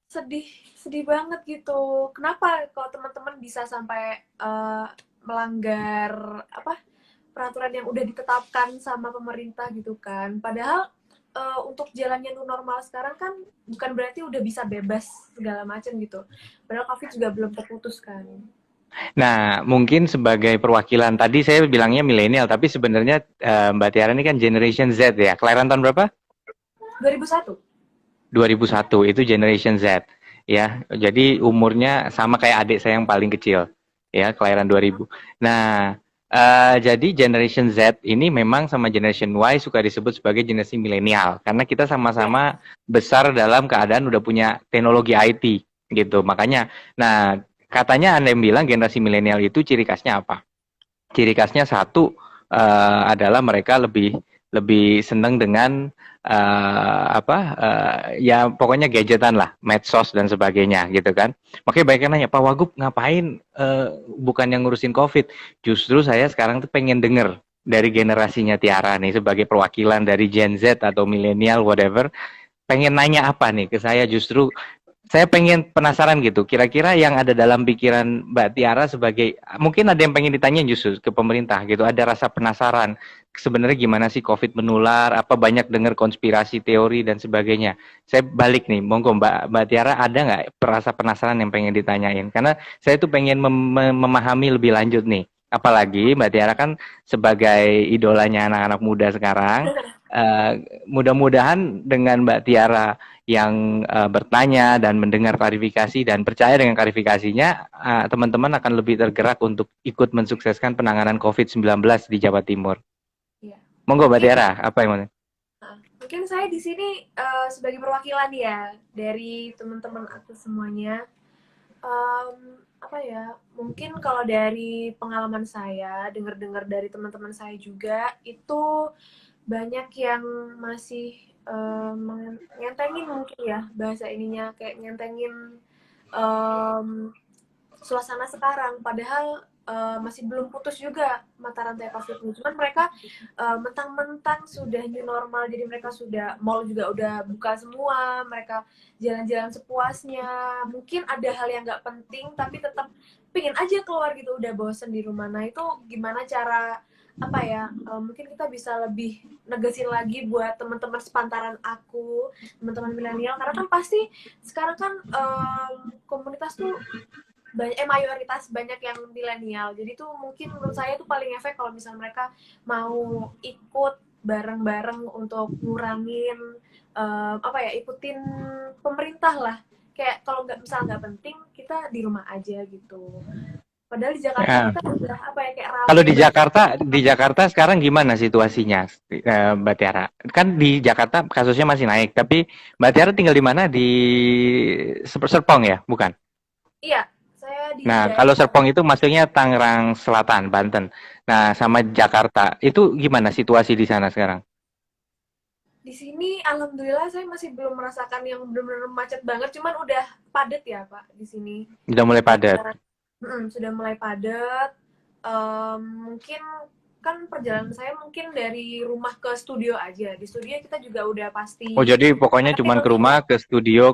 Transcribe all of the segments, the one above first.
sedih sedih banget gitu. Kenapa kalau teman-teman bisa sampai melanggar apa peraturan yang udah ditetapkan sama pemerintah gitu kan? Padahal untuk jalannya new normal sekarang kan bukan berarti udah bisa bebas segala macam gitu. Padahal COVID juga belum terputus kan. Nah, mungkin sebagai perwakilan tadi saya bilangnya milenial, tapi sebenarnya Mbak Tiara ini kan Generation Z ya. Kelahiran tahun berapa? 2001. 2001 itu Generation Z ya. Jadi umurnya sama kayak adik saya yang paling kecil ya, kelahiran 2000. Nah, jadi Generation Z ini memang sama Generation Y suka disebut sebagai generasi milenial karena kita Ya. sama-sama besar dalam keadaan udah punya teknologi IT gitu. Makanya, nah katanya Anda yang bilang generasi milenial itu ciri khasnya apa? Ciri khasnya satu adalah mereka lebih lebih senang dengan ya pokoknya gadgetan lah, medsos dan sebagainya gitu kan. Makanya banyak yang nanya, Pak Wagub ngapain bukan yang ngurusin COVID? Justru saya sekarang tuh pengen denger dari generasinya Tiara nih sebagai perwakilan dari Gen Z atau milenial whatever, pengen nanya apa nih ke saya, justru saya pengen penasaran gitu, kira-kira yang ada dalam pikiran Mbak Tiara sebagai, mungkin ada yang pengen ditanya justru ke pemerintah gitu, ada rasa penasaran, sebenarnya gimana sih COVID menular, apa banyak dengar konspirasi teori dan sebagainya. Saya balik nih, monggo Mbak Tiara ada nggak rasa penasaran yang pengen ditanyain? Karena saya tuh pengen memahami lebih lanjut nih. Apalagi Mbak Tiara kan sebagai idolanya anak-anak muda sekarang, uh, mudah-mudahan dengan Mbak Tiara yang bertanya dan mendengar klarifikasi dan percaya dengan klarifikasinya, teman-teman akan lebih tergerak untuk ikut mensukseskan penanganan COVID-19 di Jawa Timur. Iya. Monggo Mbak Mungkin Tiara, apa yang mau? mungkin saya di sini sebagai perwakilan ya dari teman-teman aku semuanya. Apa ya? Mungkin kalau dari pengalaman saya, dengar-dengar dari teman-teman saya juga itu banyak yang masih ngentengin mungkin ya bahasa ininya kayak ngentengin em, suasana sekarang padahal masih belum putus juga mata rantai COVID-nya. Cuman mereka mentang-mentang sudah new normal, jadi mereka sudah mall juga udah buka semua, mereka jalan-jalan sepuasnya. Mungkin ada hal yang nggak penting, tapi tetap pengen aja keluar gitu, udah bosen di rumah. Nah itu gimana cara apa ya? Mungkin kita bisa lebih negesin lagi buat teman-teman sepantaran aku, teman-teman milenial, karena kan pasti sekarang kan komunitas tuh banyak mayoritas banyak yang milenial jadi tuh mungkin menurut saya tuh paling efek kalau misalnya mereka mau ikut bareng-bareng untuk ngurangin apa ya ikutin pemerintah lah kayak kalau nggak misal nggak penting kita di rumah aja gitu padahal di Jakarta Ya. kita udah apa ya kayak Kalau rame banget Di Jakarta sekarang gimana situasinya, Mbak Tiara? Kan di Jakarta kasusnya masih naik, tapi Mbak Tiara tinggal di mana? Di Serpong ya, bukan? iya saya di Nah, daerah kalau Serpong. Serpong itu maksudnya Tangerang Selatan, Banten. Nah, sama Jakarta, itu gimana situasi di sana sekarang? Di sini alhamdulillah saya masih belum merasakan yang benar-benar macet banget cuman udah padat ya Pak di sini. Udah mulai padat. Dan sudah mulai padat. Mungkin kan perjalanan saya mungkin dari rumah ke studio aja. Di studio kita juga udah Oh, pasti jadi pokoknya ada cuman teorinya.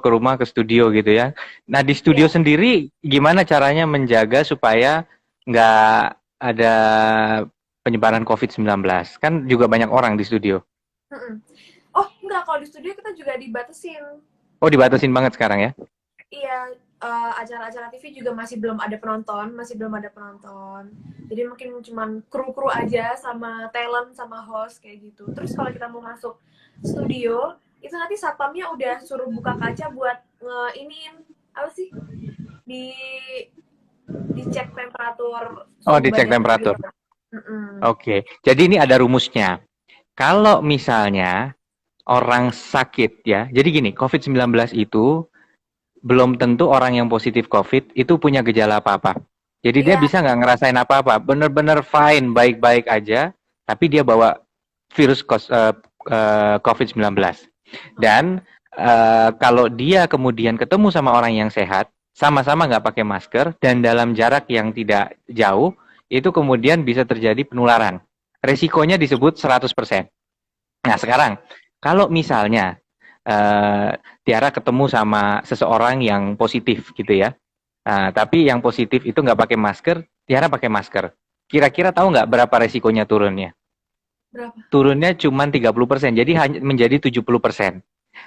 ke rumah, ke studio gitu ya. Nah, di studio Ya. sendiri gimana caranya menjaga supaya nggak ada penyebaran COVID-19? Kan juga banyak orang di studio. Oh enggak, kalau di studio kita juga dibatasin. Oh, dibatasin banget sekarang ya? Iya, acara-acara TV juga masih belum ada penonton, masih belum ada penonton. Jadi mungkin cuman kru-kru aja sama talent sama host kayak gitu. Terus kalau kita mau masuk studio, itu nanti satpamnya udah suruh buka kaca buat iniin apa sih? Di dicek temperatur Oh, suhu dicek badannya temperatur. gitu. Mm-mm. Oke. Jadi ini ada rumusnya. Kalau misalnya orang sakit ya. Jadi gini, COVID-19 itu belum tentu orang yang positif COVID itu punya gejala apa-apa. Jadi dia Iya. bisa nggak ngerasain apa-apa, bener-bener fine, baik-baik aja, tapi dia bawa virus COVID-19. Dan kalau dia kemudian ketemu sama orang yang sehat, sama-sama nggak pakai masker, dan dalam jarak yang tidak jauh, itu kemudian bisa terjadi penularan. Resikonya disebut 100%. Nah sekarang, kalau misalnya Tiara ketemu sama seseorang yang positif gitu ya. Tapi yang positif itu nggak pakai masker, Tiara pakai masker. Kira-kira tahu nggak berapa resikonya turunnya? Berapa? Turunnya cuma 30%, jadi hanya menjadi 70%.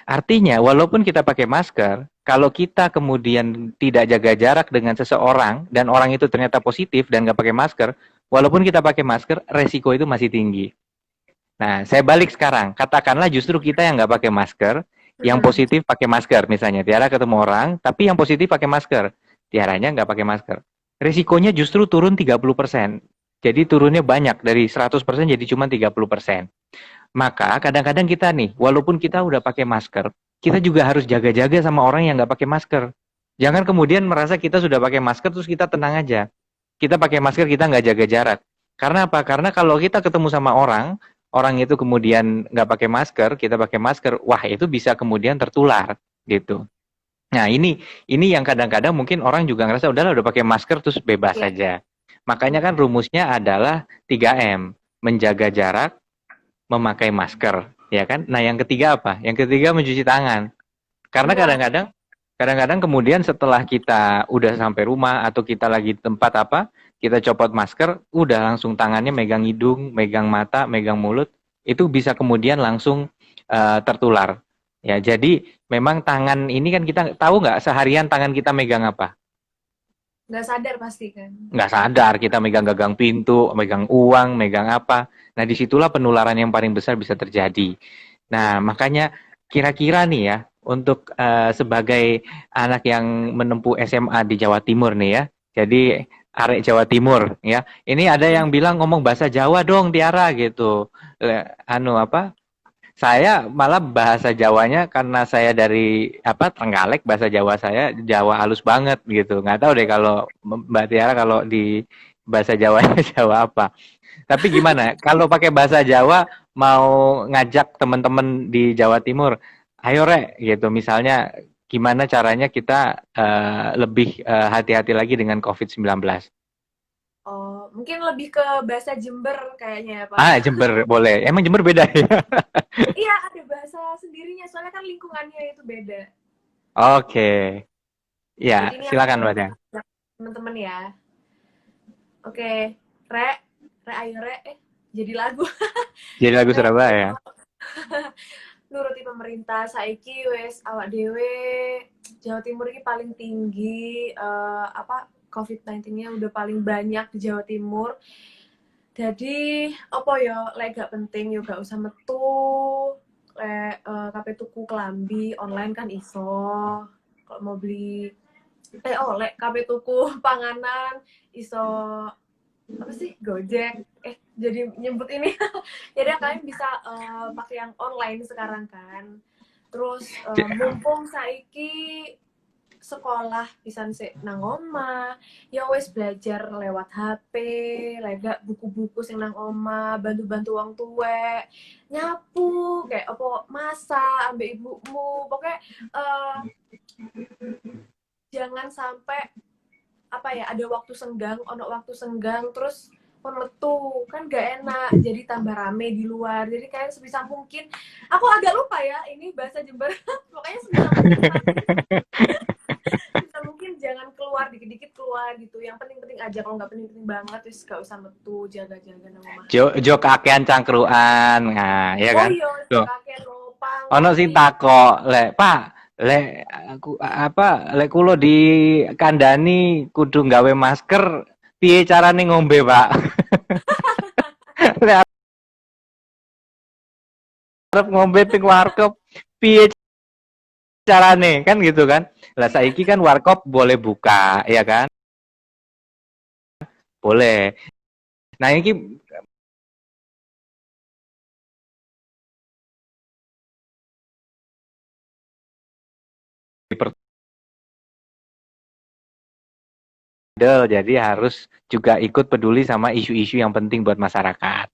Artinya, walaupun kita pakai masker, kalau kita kemudian tidak jaga jarak dengan seseorang, dan orang itu ternyata positif dan nggak pakai masker, walaupun kita pakai masker, resiko itu masih tinggi. Nah, saya balik sekarang. Katakanlah justru kita yang nggak pakai masker, yang Mm-mm. positif pakai masker. Misalnya, Tiara ketemu orang, tapi yang positif pakai masker. Tiaranya nggak pakai masker. Risikonya justru turun 30%. Jadi turunnya banyak, dari 100% jadi cuma 30%. Maka kadang-kadang kita nih, walaupun kita udah pakai masker, kita juga harus jaga-jaga sama orang yang nggak pakai masker. Jangan kemudian merasa kita sudah pakai masker terus kita tenang aja. Kita pakai masker, kita nggak jaga jarak. Karena apa? Karena kalau kita ketemu sama orang, orang itu kemudian nggak pakai masker, kita pakai masker, wah itu bisa kemudian tertular gitu. Nah ini yang kadang-kadang mungkin orang juga ngerasa udahlah udah pakai masker terus bebas Iya. saja. Makanya kan rumusnya adalah 3M, menjaga jarak, memakai masker, ya kan? Nah, yang ketiga apa? Yang ketiga mencuci tangan. Karena Wah, kadang-kadang kemudian setelah kita udah sampai rumah atau kita lagi di tempat apa, kita copot masker, udah langsung tangannya megang hidung, megang mata, megang mulut, itu bisa kemudian langsung tertular. Ya, jadi memang tangan ini kan kita tahu nggak seharian tangan kita megang apa? nggak sadar pasti kan. Nggak sadar kita megang gagang pintu, megang uang, megang apa. Nah, disitulah penularan yang paling besar bisa terjadi. Nah, makanya kira-kira nih ya, untuk sebagai anak yang menempuh SMA di Jawa Timur nih ya, jadi arek Jawa Timur ya, ini ada yang bilang ngomong bahasa Jawa dong Tiara gitu. Anu apa? Saya malah bahasa Jawanya karena saya dari apa Trenggalek, bahasa Jawa saya Jawa halus banget gitu. Nggak tahu deh kalau Mbak Tiara kalau di bahasa Jawanya Jawa apa. Tapi gimana? Kalau pakai bahasa Jawa mau ngajak teman-teman di Jawa Timur, ayo Rek gitu. Misalnya gimana caranya kita lebih hati-hati lagi dengan COVID-19. Oh, mungkin lebih ke bahasa Jember kayaknya ya, Pak. Ah, Jember boleh. Emang Jember beda ya? Iya, ada bahasa sendirinya, soalnya kan lingkungannya itu beda. Oke. Ya, Jadi ini aku silakan Mbak Tiara. teman-teman ya. Oke, Re, Re ayo Re, jadi lagu. Jadi lagu Re, Surabaya. nuruti pemerintah saiki wes awak dewe Jawa Timur ini paling tinggi apa COVID-19-nya udah paling banyak di Jawa Timur. Jadi apa ya lek gak penting yo gak usah metu. Lek kabeh tuku klambi online kan iso. Kalau mau beli lek kabeh tuku panganan iso apa sih Gojek jadi nyebut ini jadi kalian bisa pakai yang online sekarang kan terus mumpung saiki sekolah bisa sih nang oma ya wes belajar lewat HP lega buku-buku sing nang oma bantu-bantu wong tua nyapu kayak apa masak ambil ibumu pokoknya jangan sampai apa ya ada waktu senggang ono waktu senggang terus pun metu kan gak enak jadi tambah rame di luar jadi kalian sebisa mungkin aku agak lupa ya ini bahasa Jember pokoknya sebisa mungkin jangan keluar dikit-dikit keluar gitu yang penting-penting aja kalau nggak penting-penting banget terus gak usah metu jaga-jaga nama mah Jo kakean cangkruan. Nah, ya oh kan? iya Tuh. kakek ropang Ono sing ngopi takok, "Lek, Pak, lek aku apa lek kulo di kandani kudu nggawe masker, piye carane ngombe, Pak?" Lek arep ngombe teng warkop, piye carane? Kan gitu kan. Lah iya saiki kan warkop boleh buka, ya kan? Boleh. Nah, ini jadi harus juga ikut peduli sama isu-isu yang penting buat masyarakat.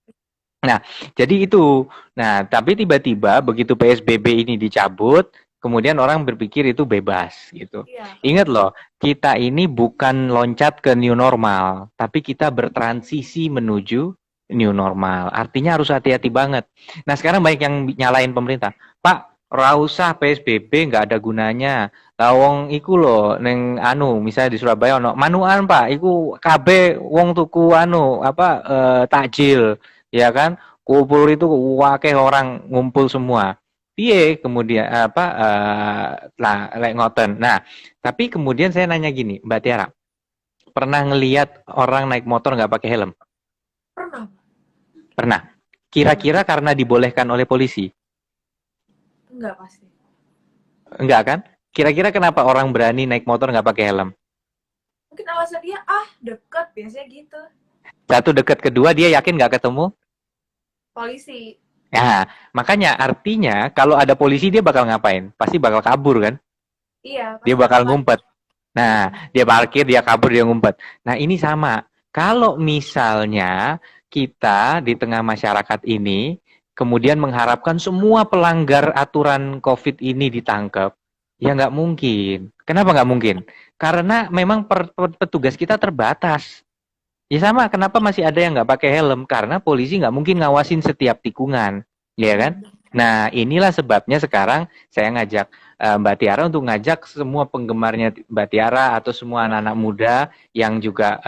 Nah, jadi itu. Nah, tapi tiba-tiba begitu PSBB ini dicabut, kemudian orang berpikir itu bebas gitu. iya Ingat loh, kita ini bukan loncat ke new normal, tapi kita bertransisi menuju new normal. Artinya harus hati-hati banget. Nah, sekarang banyak yang nyalain pemerintah. Pak, ora usah PSBB nggak ada gunanya. Lah wong iku lho ning anu misalnya di Surabaya ono manuan Pak, iku kabeh wong tuku anu apa takjil ya kan. Kumpul itu wakeh orang ngumpul semua. Piye kemudian apa lah lek ngoten. Nah, tapi kemudian saya nanya gini, Mbak Tiara, pernah ngelihat orang naik motor nggak pakai helm? Pernah, Pernah. pernah. Kira-kira karena dibolehkan oleh polisi? Enggak pasti. Enggak kan? Kira-kira kenapa orang berani naik motor nggak pakai helm? Mungkin alasan dia, deket, biasanya gitu. Satu dekat, kedua dia yakin nggak ketemu. Polisi. Nah, makanya artinya kalau ada polisi dia bakal ngapain? Pasti bakal kabur kan? Iya, Dia pasti bakal bakal lari. ngumpet. Nah, Mm-mm. dia parkir, dia kabur, dia ngumpet. Nah, ini sama. Kalau misalnya kita di tengah masyarakat ini kemudian mengharapkan semua pelanggar aturan COVID ini ditangkap, ya nggak mungkin. Kenapa nggak mungkin? Karena memang petugas kita terbatas. Ya sama, kenapa masih ada yang nggak pakai helm? Karena polisi nggak mungkin ngawasin setiap tikungan, ya kan? Mm-mm. Nah, inilah sebabnya sekarang saya ngajak Mbak Tiara untuk ngajak semua penggemarnya Mbak Tiara atau semua anak-anak muda yang juga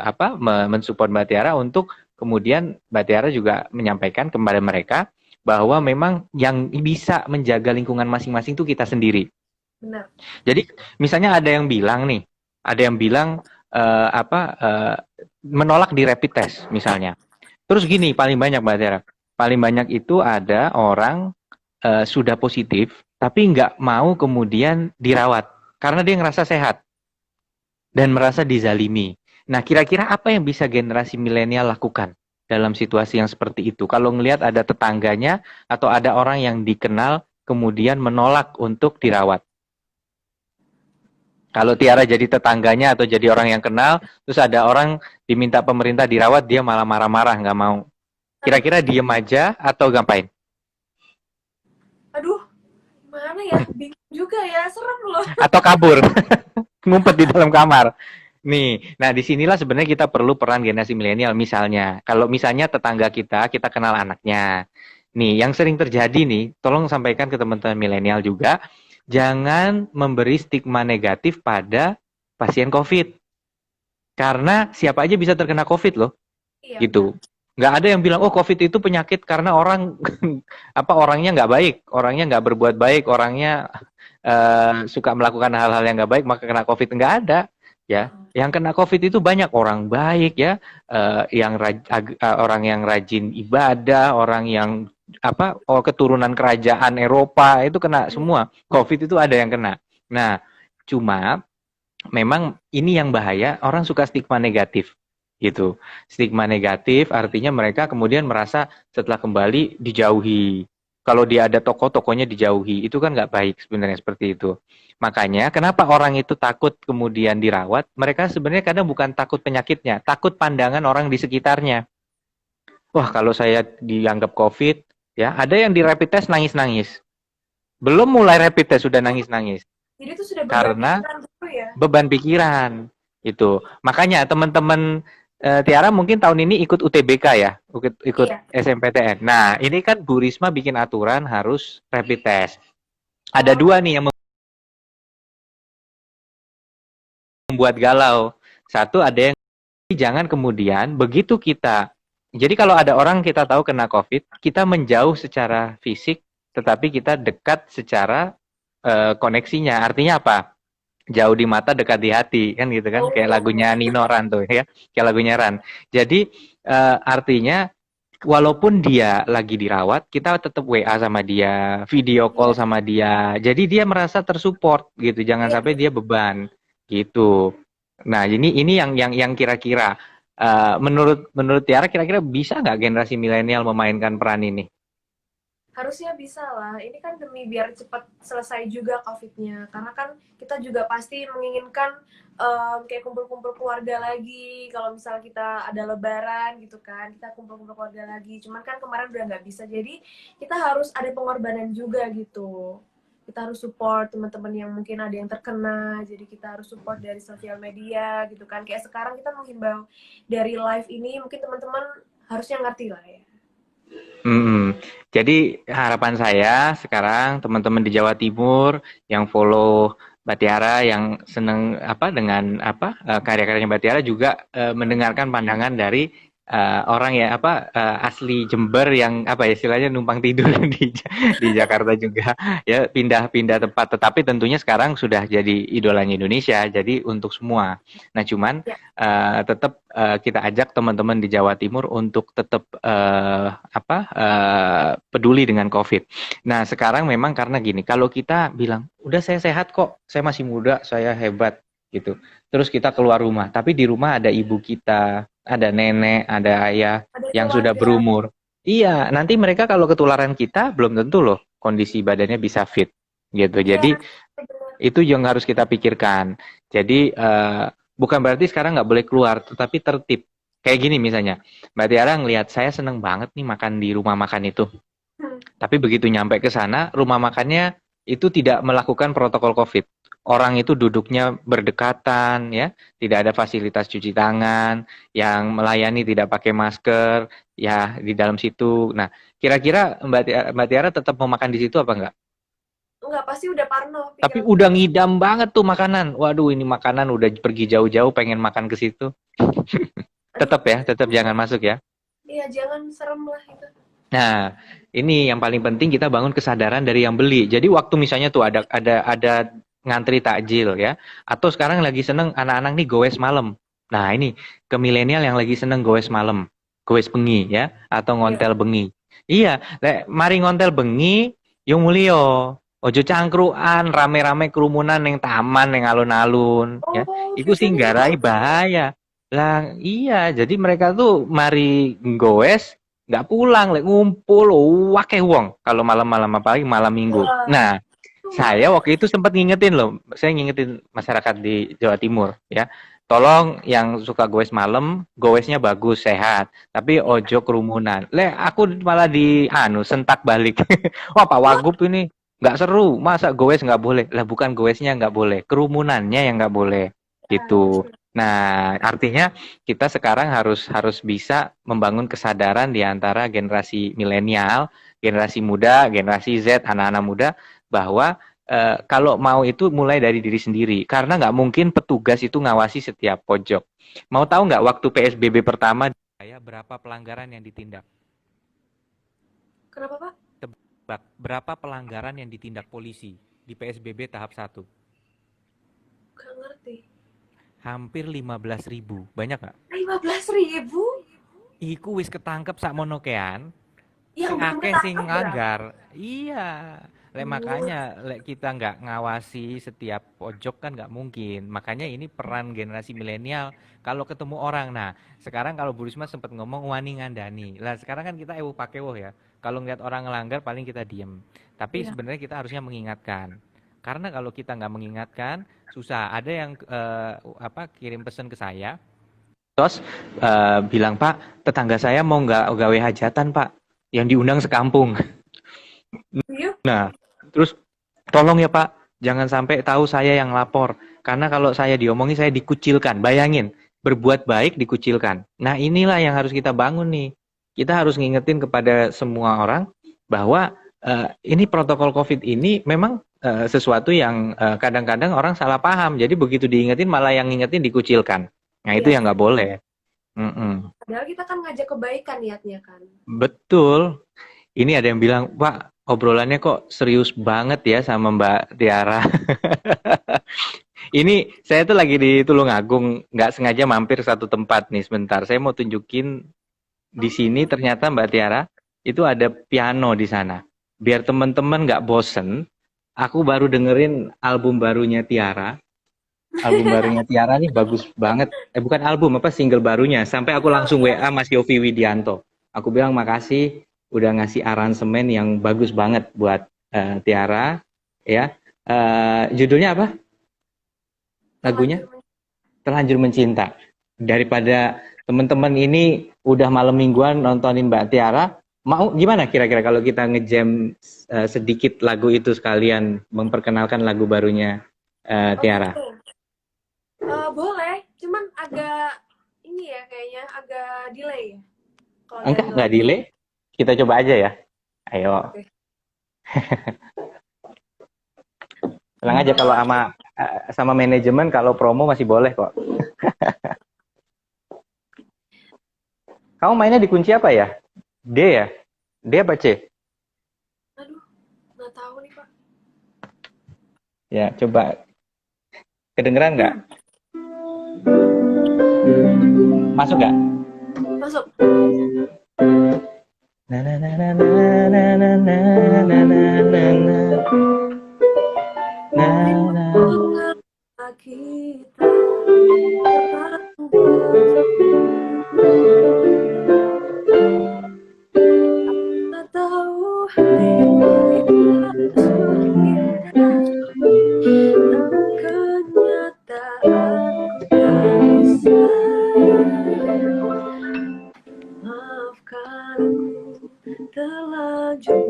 apa mensupport Mbak Tiara untuk kemudian Mbak Tiara juga menyampaikan kepada mereka bahwa memang yang bisa menjaga lingkungan masing-masing itu kita sendiri. Benar. Jadi misalnya ada yang bilang nih, ada yang bilang apa menolak di rapid test misalnya. Terus gini paling banyak Mbak Tera, paling banyak itu ada orang sudah positif tapi nggak mau kemudian dirawat karena dia ngerasa sehat dan merasa dizalimi. Nah kira-kira apa yang bisa generasi milenial lakukan dalam situasi yang seperti itu? Kalau ngelihat ada tetangganya atau ada orang yang dikenal kemudian menolak untuk dirawat. Kalau Tiara jadi tetangganya atau jadi orang yang kenal, terus ada orang diminta pemerintah dirawat, dia malah marah-marah, nggak mau. Aduh, Kira-kira diem aja atau ngapain? aduh, mana ya? Bingung juga ya, serem loh. Atau kabur, ngumpet di dalam kamar. Nih, nah disinilah sebenarnya kita perlu peran generasi milenial. Misalnya, kalau misalnya tetangga kita kenal anaknya. Nih, yang sering terjadi nih, tolong sampaikan ke teman-teman milenial juga, jangan memberi stigma negatif pada pasien COVID. Karena siapa aja bisa terkena COVID loh. Iya, benar. Gitu. Nggak ada yang bilang, oh COVID itu penyakit karena orang apa orangnya nggak baik, orangnya nggak berbuat baik, orangnya suka melakukan hal-hal yang nggak baik maka kena COVID. Nggak ada, ya. Heeh. Yang kena COVID itu banyak orang baik ya, orang yang rajin ibadah, orang yang apa keturunan kerajaan Eropa itu kena Iya, semua. COVID itu ada yang kena. Nah, cuma memang ini yang bahaya, orang suka stigma negatif gitu. Stigma negatif artinya mereka kemudian merasa setelah kembali dijauhi. Kalau dia ada toko-tokonya dijauhi, itu kan nggak baik sebenarnya seperti itu. Makanya kenapa orang itu takut kemudian dirawat? Mereka sebenarnya kadang bukan takut penyakitnya, takut pandangan orang di sekitarnya. Wah kalau saya dianggap COVID, ya ada yang di rapid test nangis-nangis. Belum mulai rapid test sudah oh, nangis-nangis. jadi itu sudah beban Karena pikiran dulu ya? beban pikiran itu. Makanya teman-teman Tiara mungkin tahun ini ikut UTBK ya, ikut Iya. SMPTN. Nah, ini kan Bu Risma bikin aturan harus rapid test. Ada Oh, dua nih yang membuat galau. Satu ada yang jangan kemudian begitu kita. Jadi kalau ada orang kita tahu kena COVID, kita menjauh secara fisik, tetapi kita dekat secara koneksinya. Artinya apa? Jauh di mata dekat di hati kan gitu kan kayak lagunya oh. Nino Ran tuh ya kayak lagunya Ran jadi artinya walaupun dia lagi dirawat kita tetap WA sama dia video call Iya, sama dia jadi dia merasa tersupport gitu jangan iya, sampai iya. dia beban gitu nah ini yang kira-kira menurut menurut Tiara kira-kira bisa nggak generasi milenial memainkan peran ini. Harusnya bisa lah. Ini kan demi biar cepat selesai juga COVID-nya. Karena kan kita juga pasti menginginkan kayak kumpul-kumpul keluarga lagi. Kalau misalnya kita ada lebaran gitu kan, kita kumpul-kumpul keluarga lagi. Cuman kan kemarin udah nggak bisa. Jadi kita harus ada pengorbanan juga gitu. Kita harus support teman-teman yang mungkin ada yang terkena. Jadi kita harus support dari sosial media gitu kan. Kayak sekarang kita menghimbau dari live ini mungkin teman-teman harusnya ngerti lah ya. Mm-mm. Jadi harapan saya sekarang teman-teman di Jawa Timur yang follow Mbak Tiara, yang seneng apa dengan apa karya-karyanya Mbak Tiara juga mendengarkan pandangan dari orang ya apa asli Jember yang apa ya istilahnya numpang tidur di Jakarta juga ya pindah-pindah tempat, tetapi tentunya sekarang sudah jadi idolanya Indonesia. Jadi untuk semua. Nah, cuman Ya, tetap kita ajak teman-teman di Jawa Timur untuk tetap peduli dengan COVID. Nah, sekarang memang karena gini, kalau kita bilang udah saya sehat kok, saya masih muda, saya hebat gitu. Terus kita keluar rumah, tapi di rumah ada ibu kita, ada nenek, ada ayah ada yang sudah keluarga. berumur. Iya, nanti mereka kalau ketularan kita belum tentu loh kondisi badannya bisa fit gitu. Iya, Jadi benar. itu yang harus kita pikirkan. Jadi bukan berarti sekarang nggak boleh keluar, tetapi tertib. Kayak gini misalnya, Mbak Tiara ngelihat saya seneng banget nih makan di rumah makan itu. Hmm. Tapi begitu nyampe ke sana, rumah makannya itu tidak melakukan protokol COVID. Orang itu duduknya berdekatan, ya, tidak ada fasilitas cuci tangan, yang melayani tidak pakai masker, ya di dalam situ. Nah, kira-kira Mbak Tiara tetap mau makan di situ apa enggak? Enggak, pasti udah parno Tapi pikiran udah kita. ngidam banget tuh makanan. Waduh, ini makanan udah pergi jauh-jauh pengen makan ke situ. Aduh, Tetap ya, tetap jangan masuk ya. iya jangan serem lah itu. Nah, ini yang paling penting kita bangun kesadaran dari yang beli. Jadi waktu misalnya tuh ada ngantri takjil ya, atau sekarang lagi seneng anak-anak nih goes malam. Nah, ini ke milenial yang lagi seneng goes malam, goes bengi ya, atau Iya. ngontel bengi. Iya, mari ngontel bengi, yung mulio. Ojo cangkruan, rame-rame kerumunan yang taman, yang alun-alun ya. Oh, Iku sih biasanya gitu nggarai ya. bahaya. Lah, iya, jadi mereka tuh mari goes nggak pulang, lek ngumpul, wakeh wong kalau malam-malam apalagi malam minggu. Wah, Nah, itu saya bahaya. waktu itu sempat ngingetin loh, saya ngingetin masyarakat di Jawa Timur ya. Tolong yang suka goes malam, goesnya bagus, sehat, tapi Iya. ojo kerumunan. Aku malah di anu sentak balik. Wah, Pak Wah, Wagub ini nggak seru, masa goes nggak boleh? Lah bukan goesnya nggak boleh, kerumunannya yang nggak boleh gitu. benar. Nah, artinya kita sekarang harus harus bisa membangun kesadaran di antara generasi milenial, generasi muda, generasi Z, anak-anak muda bahwa kalau mau itu mulai dari diri sendiri, karena nggak mungkin petugas itu ngawasi setiap pojok. Mau tahu nggak waktu PSBB pertama saya berapa pelanggaran yang ditindak? Kenapa, Pak? Tebak berapa pelanggaran yang ditindak polisi di PSBB tahap satu? Gak ngerti. Hampir 15.000. Banyak nggak? 15.000 Iku wis ketangkep sak monokean. yang Sing belum akeh sing ketangkep berapa? nganggar. Iya. Lek makanya lek kita nggak ngawasi setiap pojok kan nggak mungkin. Makanya ini peran generasi milenial kalau ketemu orang. Nah, sekarang kalau Bu Risma sempat ngomong wani ngandani. Lah sekarang kan kita pakai woh ya. Kalau ngeliat orang ngelanggar paling kita diem. Tapi Iya. sebenarnya kita harusnya mengingatkan. Karena kalau kita nggak mengingatkan, susah. Ada yang kirim pesan ke saya. Terus bilang, Pak, tetangga saya mau nggak gawe hajatan, Pak, yang diundang sekampung. Iya. Nah, terus tolong ya Pak, jangan sampai tahu saya yang lapor. Karena kalau saya diomongi saya dikucilkan. Bayangin, berbuat baik dikucilkan. Nah, inilah yang harus kita bangun nih. Kita harus ngingetin kepada semua orang bahwa ini protokol COVID ini memang sesuatu yang kadang-kadang orang salah paham. Jadi begitu diingetin malah yang ngingetin dikucilkan. Nah, itu Iya, yang nggak boleh. Mm-mm. padahal kita kan ngajak kebaikan niatnya kan. Betul. Ini ada yang bilang, Pak, obrolannya kok serius banget ya sama Mbak Tiara. Ini saya tuh lagi di Tulungagung, nggak sengaja mampir satu tempat nih sebentar. Saya mau tunjukin di sini Oh, ternyata Mbak Tiara itu ada piano di sana. Biar teman-teman nggak bosen, aku baru dengerin album barunya Tiara. Album barunya Tiara nih bagus banget. Bukan album, apa single barunya. Sampai aku single, langsung iya. WA Mas Yofi Widianto. Aku bilang makasih udah ngasih aransemen yang bagus banget buat Tiara. Ya, judulnya apa? Lagunya Terlanjur Terlanjur Mencinta. Daripada teman-teman ini udah malam mingguan nontonin Mbak Tiara, mau gimana kira-kira kalau kita ngejam sedikit lagu itu sekalian memperkenalkan lagu barunya oh Tiara? gitu. Boleh, cuman agak ini ya kayaknya agak delay ya kalau dari Enggak lagu. delay. Kita coba aja ya. Ayo. Oke. Bilang aja kalau sama manajemen kalau promo masih boleh kok. Kamu mainnya di kunci apa ya? D ya? D apa C? Aduh, nggak tahu nih Pak. Ya, coba. Kedengeran nggak? Masuk nggak? Masuk. Na na na na na na na na na na na na. Na Di na. mana kita bertemu, tak tahu dirimu mengingat dalam kenyataanku tak bisa. Maafkan aku terlanjur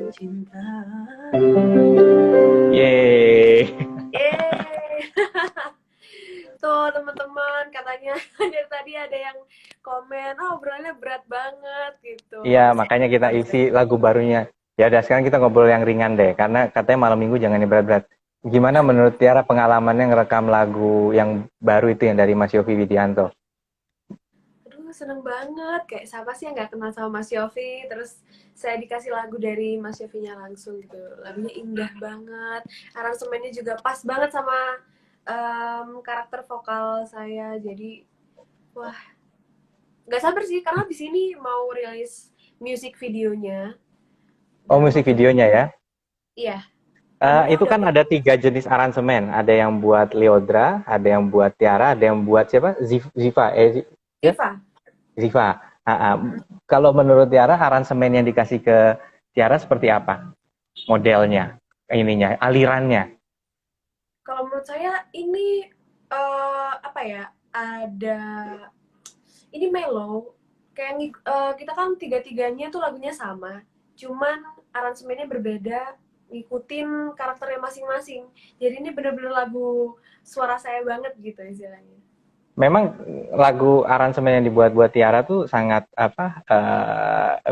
mencintai. Yeay. Yeay. Tuh teman-teman, katanya dari tadi ada yang komen, oh obrolannya berat banget gitu. Iya, makanya kita isi lagu barunya. Ya udah, sekarang kita ngobrol yang ringan deh, karena katanya malam minggu jangan yang berat-berat. Gimana menurut Tiara pengalamannya ngerekam lagu yang baru itu yang dari Mas Yofi Widianto? Aduh, seneng banget. Kayak siapa sih yang nggak kenal sama Mas Yofi? Terus saya dikasih lagu dari Mas Yofinya langsung gitu. Lagunya indah banget. Aransemennya juga pas banget sama karakter vokal saya. Jadi, wah, nggak sabar sih karena di sini mau rilis music videonya. Oh, Dalam musik waktu videonya ya? iya, lagunya Itu udah kan ada 3 jenis aransemen. Ada yang buat Leodra, ada yang buat Tiara, ada yang buat siapa? Ziva, ya? Viva. Ziva. Kalau menurut Tiara, aransemen yang dikasih ke Tiara seperti apa? Modelnya, ininya, alirannya. Kalau menurut saya ini apa ya? Ada ini mellow. Kayak kita kan tiga-tiganya tuh lagunya sama. Cuman aransemennya berbeda, ngikutin karakternya masing-masing. Jadi ini bener-bener lagu suara saya banget gitu istilahnya. Memang lagu aransemen yang dibuat-buat Tiara tuh sangat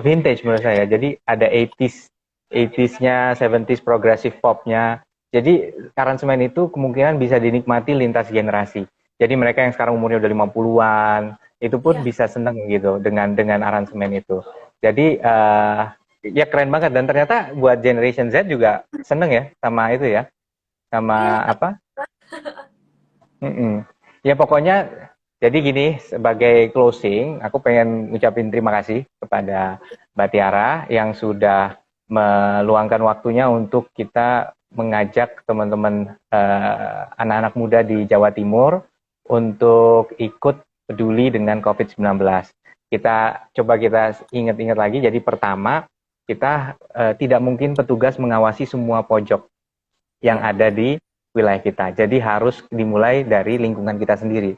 vintage menurut saya. Jadi ada 80s, 80s-nya, 70s progressive pop-nya. Jadi aransemen itu kemungkinan bisa dinikmati lintas generasi. Jadi mereka yang sekarang umurnya udah 50-an, itu pun Iya, bisa seneng gitu dengan aransemen itu. Jadi ya keren banget, dan ternyata buat Generation Z juga seneng ya sama itu ya, iya, sama apa? Mm-mm. Ya pokoknya jadi gini, sebagai closing, aku pengen ngucapin terima kasih kepada Mbak Tiara yang sudah meluangkan waktunya untuk kita mengajak teman-teman anak-anak muda di Jawa Timur untuk ikut peduli dengan COVID-19. Kita ingat-ingat lagi, jadi pertama kita tidak mungkin petugas mengawasi semua pojok yang iya, ada di wilayah kita. Jadi harus dimulai dari lingkungan kita sendiri.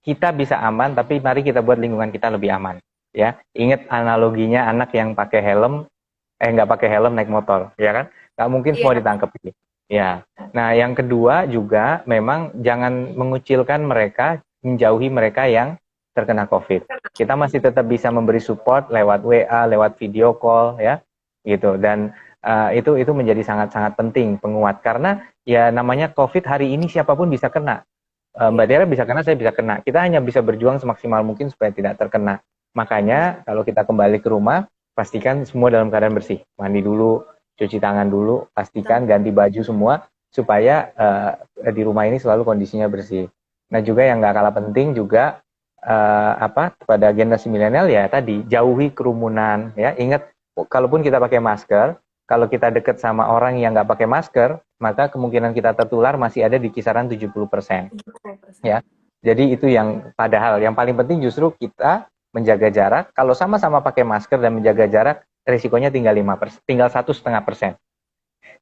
Kita bisa aman, tapi mari kita buat lingkungan kita lebih aman. Ya, ingat analoginya anak yang pakai helm, nggak pakai helm naik motor, ya kan? Nggak mungkin semua iya. ditangkap. Ya. Nah, yang kedua juga memang jangan mengucilkan mereka, menjauhi mereka yang terkena COVID. Kita masih tetap bisa memberi support lewat WA, lewat video call, ya, gitu. Dan itu menjadi sangat-sangat penting, penguat, karena ya namanya COVID hari ini siapapun bisa kena. Mbak Iya. Tiara bisa kena, saya bisa kena. Kita hanya bisa berjuang semaksimal mungkin supaya tidak terkena. Makanya kalau kita kembali ke rumah, pastikan semua dalam keadaan bersih. Mandi dulu, cuci tangan dulu, pastikan ganti baju semua supaya di rumah ini selalu kondisinya bersih. Nah juga yang nggak kalah penting juga kepada generasi milenial ya tadi jauhi kerumunan ya. Ingat, kalaupun kita pakai masker, kalau kita dekat sama orang yang nggak pakai masker, maka kemungkinan kita tertular masih ada di kisaran 70%. Ya. Jadi itu yang padahal yang paling penting justru kita menjaga jarak. Kalau sama-sama pakai masker dan menjaga jarak, risikonya tinggal 5%, tinggal 1,5%.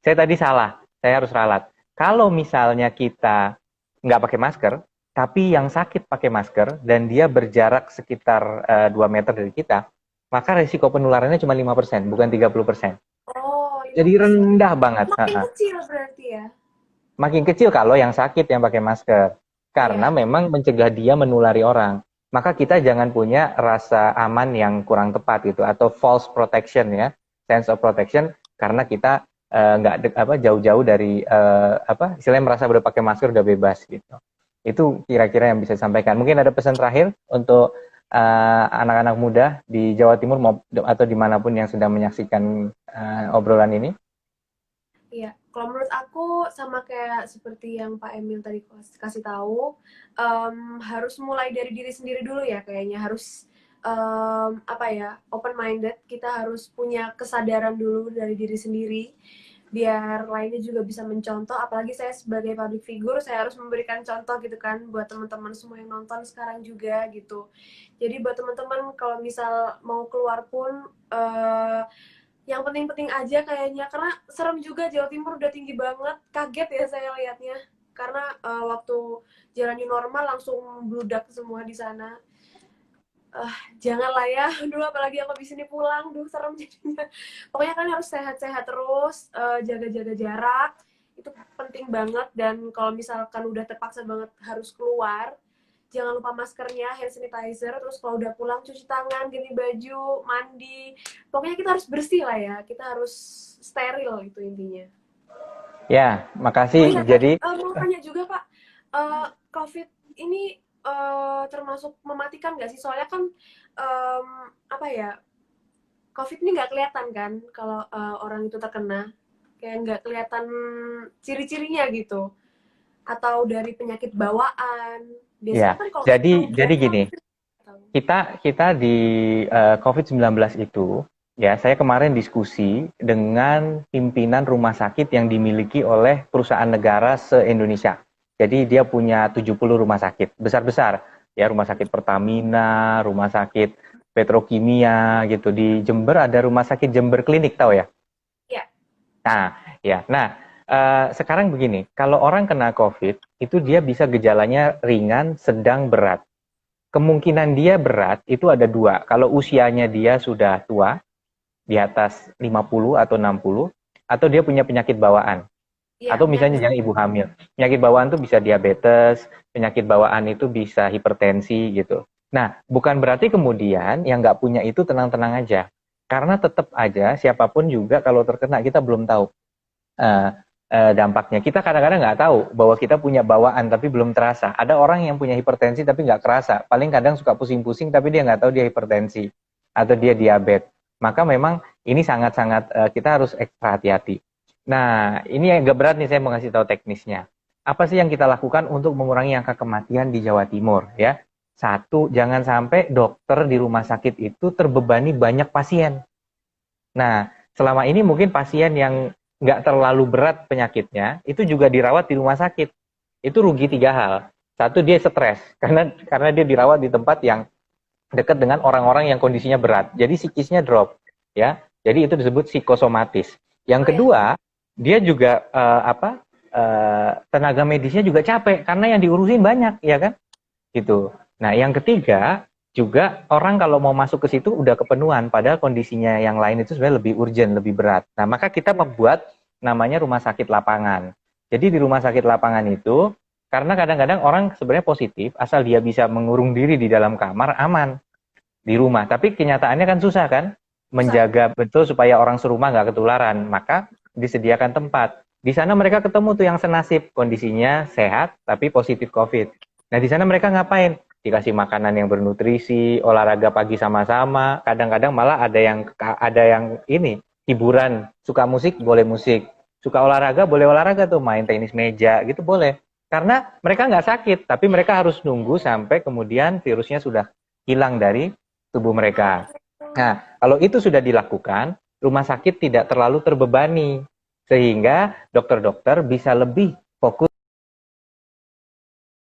Saya tadi salah, saya harus ralat. Kalau misalnya kita nggak pakai masker, tapi yang sakit pakai masker dan dia berjarak sekitar 2 meter dari kita, maka risiko penularannya cuma 5%, bukan 30%. Oh, Jadi 5%. rendah banget. Makin kecil berarti ya. Makin kecil kalau yang sakit yang pakai masker. Karena Iya. memang mencegah dia menulari orang. maka kita jangan punya rasa aman yang kurang tepat gitu, atau false protection ya, sense of protection, karena kita nggak jauh-jauh dari istilahnya merasa udah pakai masker udah bebas gitu. Itu kira-kira yang bisa disampaikan. Mungkin ada pesan terakhir untuk anak-anak muda di Jawa Timur atau dimanapun yang sedang menyaksikan obrolan ini? Iya, kalau menurut aku sama kayak seperti yang Pak Emil tadi kasih tahu, harus mulai dari diri sendiri dulu ya kayaknya, harus apa ya, open minded, kita harus punya kesadaran dulu dari diri sendiri biar lainnya juga bisa mencontoh. Apalagi saya sebagai public figure, saya harus memberikan contoh gitu kan buat teman-teman semua yang nonton sekarang juga gitu. Jadi buat teman-teman kalau misal mau keluar pun yang penting-penting aja kayaknya, karena serem juga, Jawa Timur udah tinggi banget, kaget ya saya lihatnya, karena waktu jalan new normal langsung bludak semua di sana. Janganlah ya dulu, apalagi aku habis ini pulang, duh serem jadinya. Pokoknya kan harus sehat-sehat terus, jaga-jaga jarak, itu penting banget. Dan kalau misalkan udah terpaksa banget harus keluar, jangan lupa maskernya, hand sanitizer, terus kalau udah pulang cuci tangan, ganti baju, mandi. Pokoknya kita harus bersih lah ya, kita harus steril itu intinya. Ya, Oh makasih. iya, Jadi mau tanya juga Pak, COVID ini termasuk mematikan nggak sih? Soalnya kan apa ya, COVID ini nggak kelihatan kan kalau orang itu terkena, kayak nggak kelihatan ciri-cirinya gitu, atau dari penyakit bawaan. Biasanya ya, kan kalau jadi biasa gini, kita di COVID-19 itu, ya, saya kemarin diskusi dengan pimpinan rumah sakit yang dimiliki oleh perusahaan negara se-Indonesia. Jadi dia punya 70 rumah sakit, besar-besar. Ya, rumah sakit Pertamina, rumah sakit Petrokimia gitu. Di Jember ada rumah sakit Jember Klinik, tahu ya? ya. Nah, ya. Nah, sekarang begini, kalau orang kena COVID, itu dia bisa gejalanya ringan, sedang, berat. Kemungkinan dia berat itu ada dua. Kalau usianya dia sudah tua, di atas 50 atau 60, atau dia punya penyakit bawaan. Iya, Atau misalnya penyakit. yang ibu hamil. Penyakit bawaan itu bisa diabetes, penyakit bawaan itu bisa hipertensi gitu. Nah, bukan berarti kemudian yang nggak punya itu tenang-tenang aja. Karena tetap aja siapapun juga kalau terkena kita belum tahu uh, dampaknya. Kita kadang-kadang nggak tahu bahwa kita punya bawaan tapi belum terasa. Ada orang yang punya hipertensi tapi nggak kerasa. Paling kadang suka pusing-pusing tapi dia nggak tahu dia hipertensi atau dia diabetes. Maka memang ini sangat-sangat kita harus ekstra hati-hati. Nah, ini agak berat nih, saya mau ngasih tahu teknisnya. Apa sih yang kita lakukan untuk mengurangi angka kematian di Jawa Timur ya? Satu, jangan sampai dokter di rumah sakit itu terbebani banyak pasien. Nah, selama ini mungkin pasien yang nggak terlalu berat penyakitnya, itu juga dirawat di rumah sakit. Itu rugi tiga hal. Satu, dia stres, karena dia dirawat di tempat yang dekat dengan orang-orang yang kondisinya berat. Jadi psikisnya drop, ya. Jadi itu disebut psikosomatis. Oh Yang ya. kedua, dia juga tenaga medisnya juga capek karena yang diurusin banyak, ya kan? Gitu. Nah, yang ketiga, juga orang kalau mau masuk ke situ udah kepenuhan, padahal kondisinya yang lain itu sebenarnya lebih urgent, lebih berat. Nah, maka kita membuat namanya rumah sakit lapangan. Jadi di rumah sakit lapangan itu, karena kadang-kadang orang sebenarnya positif, asal dia bisa mengurung diri di dalam kamar, aman di rumah. Tapi kenyataannya kan susah kan? Menjaga betul supaya orang serumah nggak ketularan. Maka disediakan tempat. Di sana mereka ketemu tuh yang senasib, kondisinya sehat tapi positif COVID. Nah, di sana mereka ngapain? Dikasih makanan yang bernutrisi, olahraga pagi sama-sama, kadang-kadang malah ada yang ini, hiburan, suka musik boleh musik, suka olahraga boleh olahraga tuh, main tenis meja gitu boleh. Karena mereka nggak sakit, tapi mereka harus nunggu sampai kemudian virusnya sudah hilang dari tubuh mereka. Nah, kalau itu sudah dilakukan, rumah sakit tidak terlalu terbebani, sehingga dokter-dokter bisa lebih fokus,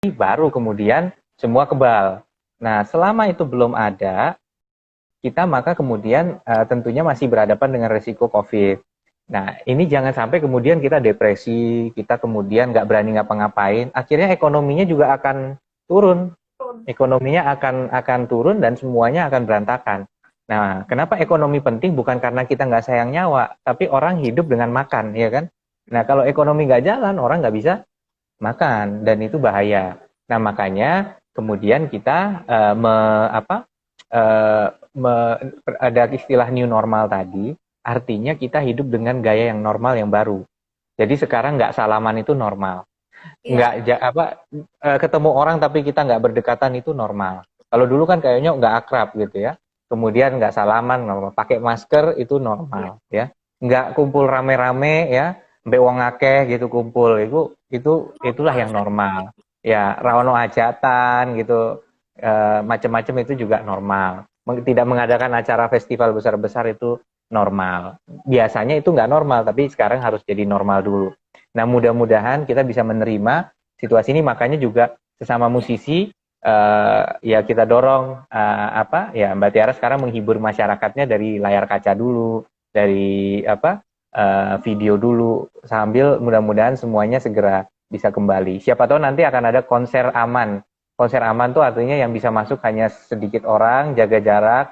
baru kemudian semua kebal. Nah, selama itu belum ada, kita maka kemudian tentunya masih berhadapan dengan resiko COVID. Nah, ini jangan sampai kemudian kita depresi, kita kemudian nggak berani ngapa-ngapain, akhirnya ekonominya juga akan turun. Ekonominya akan turun dan semuanya akan berantakan. Nah, kenapa ekonomi penting? Bukan karena kita nggak sayang nyawa, tapi orang hidup dengan makan, ya kan? Nah, kalau ekonomi nggak jalan, orang nggak bisa makan, dan itu bahaya. Nah, makanya kemudian kita ada istilah new normal tadi, artinya kita hidup dengan gaya yang normal yang baru. Jadi sekarang nggak salaman itu normal, nggak Iya. ketemu orang tapi kita nggak berdekatan itu normal. Kalau dulu kan kayaknya nggak akrab gitu ya, kemudian nggak salaman, normal. Pakai masker itu Iya. normal ya, nggak kumpul rame-rame ya, mbek wong akeh gitu kumpul, itulah Normal yang saya. normal ya. Rawono hajatan gitu, macam-macam itu juga normal. Tidak mengadakan acara festival besar-besar itu normal. Biasanya itu nggak normal, tapi sekarang harus jadi normal dulu. Nah, mudah-mudahan kita bisa menerima situasi ini. Makanya juga sesama musisi, ya kita dorong, ya Mbak Tiara sekarang menghibur masyarakatnya dari layar kaca dulu, dari video dulu, sambil mudah-mudahan semuanya segera bisa kembali. Siapa tahu nanti akan ada konser aman. Konser aman tuh artinya yang bisa masuk hanya sedikit orang, jaga jarak,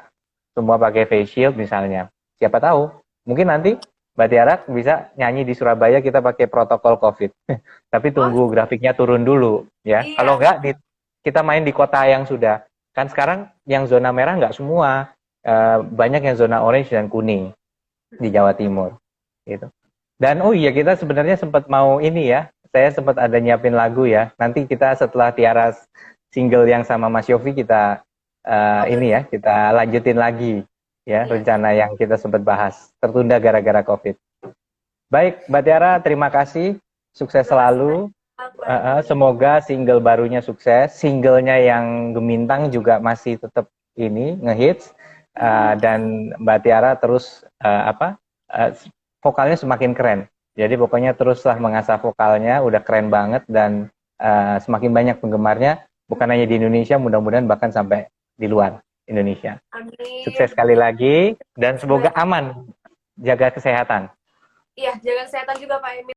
semua pakai face shield misalnya. Siapa tahu, mungkin nanti Mbak Tiara bisa nyanyi di Surabaya, kita pakai protokol COVID. Tapi Oh, tunggu grafiknya turun dulu ya. Kalau iya. enggak, kita main di kota yang sudah. Kan sekarang yang zona merah nggak semua, banyak yang zona orange dan kuning di Jawa Timur. Gitu. Dan oh iya, kita sebenarnya sempat mau ini ya, saya sempat ada nyiapin lagu ya. Nanti kita setelah Tiara single yang sama Mas Yofi, kita Oke, ini oke. ya, kita lanjutin lagi ya Iya. rencana yang kita sempat bahas. Tertunda gara-gara COVID. Baik, Mbak Tiara, terima kasih. Sukses Terima kasih selalu. banyak, Pak Emi. Semoga single barunya sukses. Singlenya yang Gemintang juga masih tetap ini ngehits. Dan Mbak Tiara terus uh, vokalnya semakin keren. Jadi pokoknya teruslah mengasah vokalnya, udah keren banget, dan semakin banyak penggemarnya, bukan hanya di Indonesia, mudah-mudahan bahkan sampai di luar Indonesia. Sukses Amin. sekali lagi, dan Terima semoga kasih banyak. aman, jaga kesehatan. Iya, jaga kesehatan juga Pak Emi.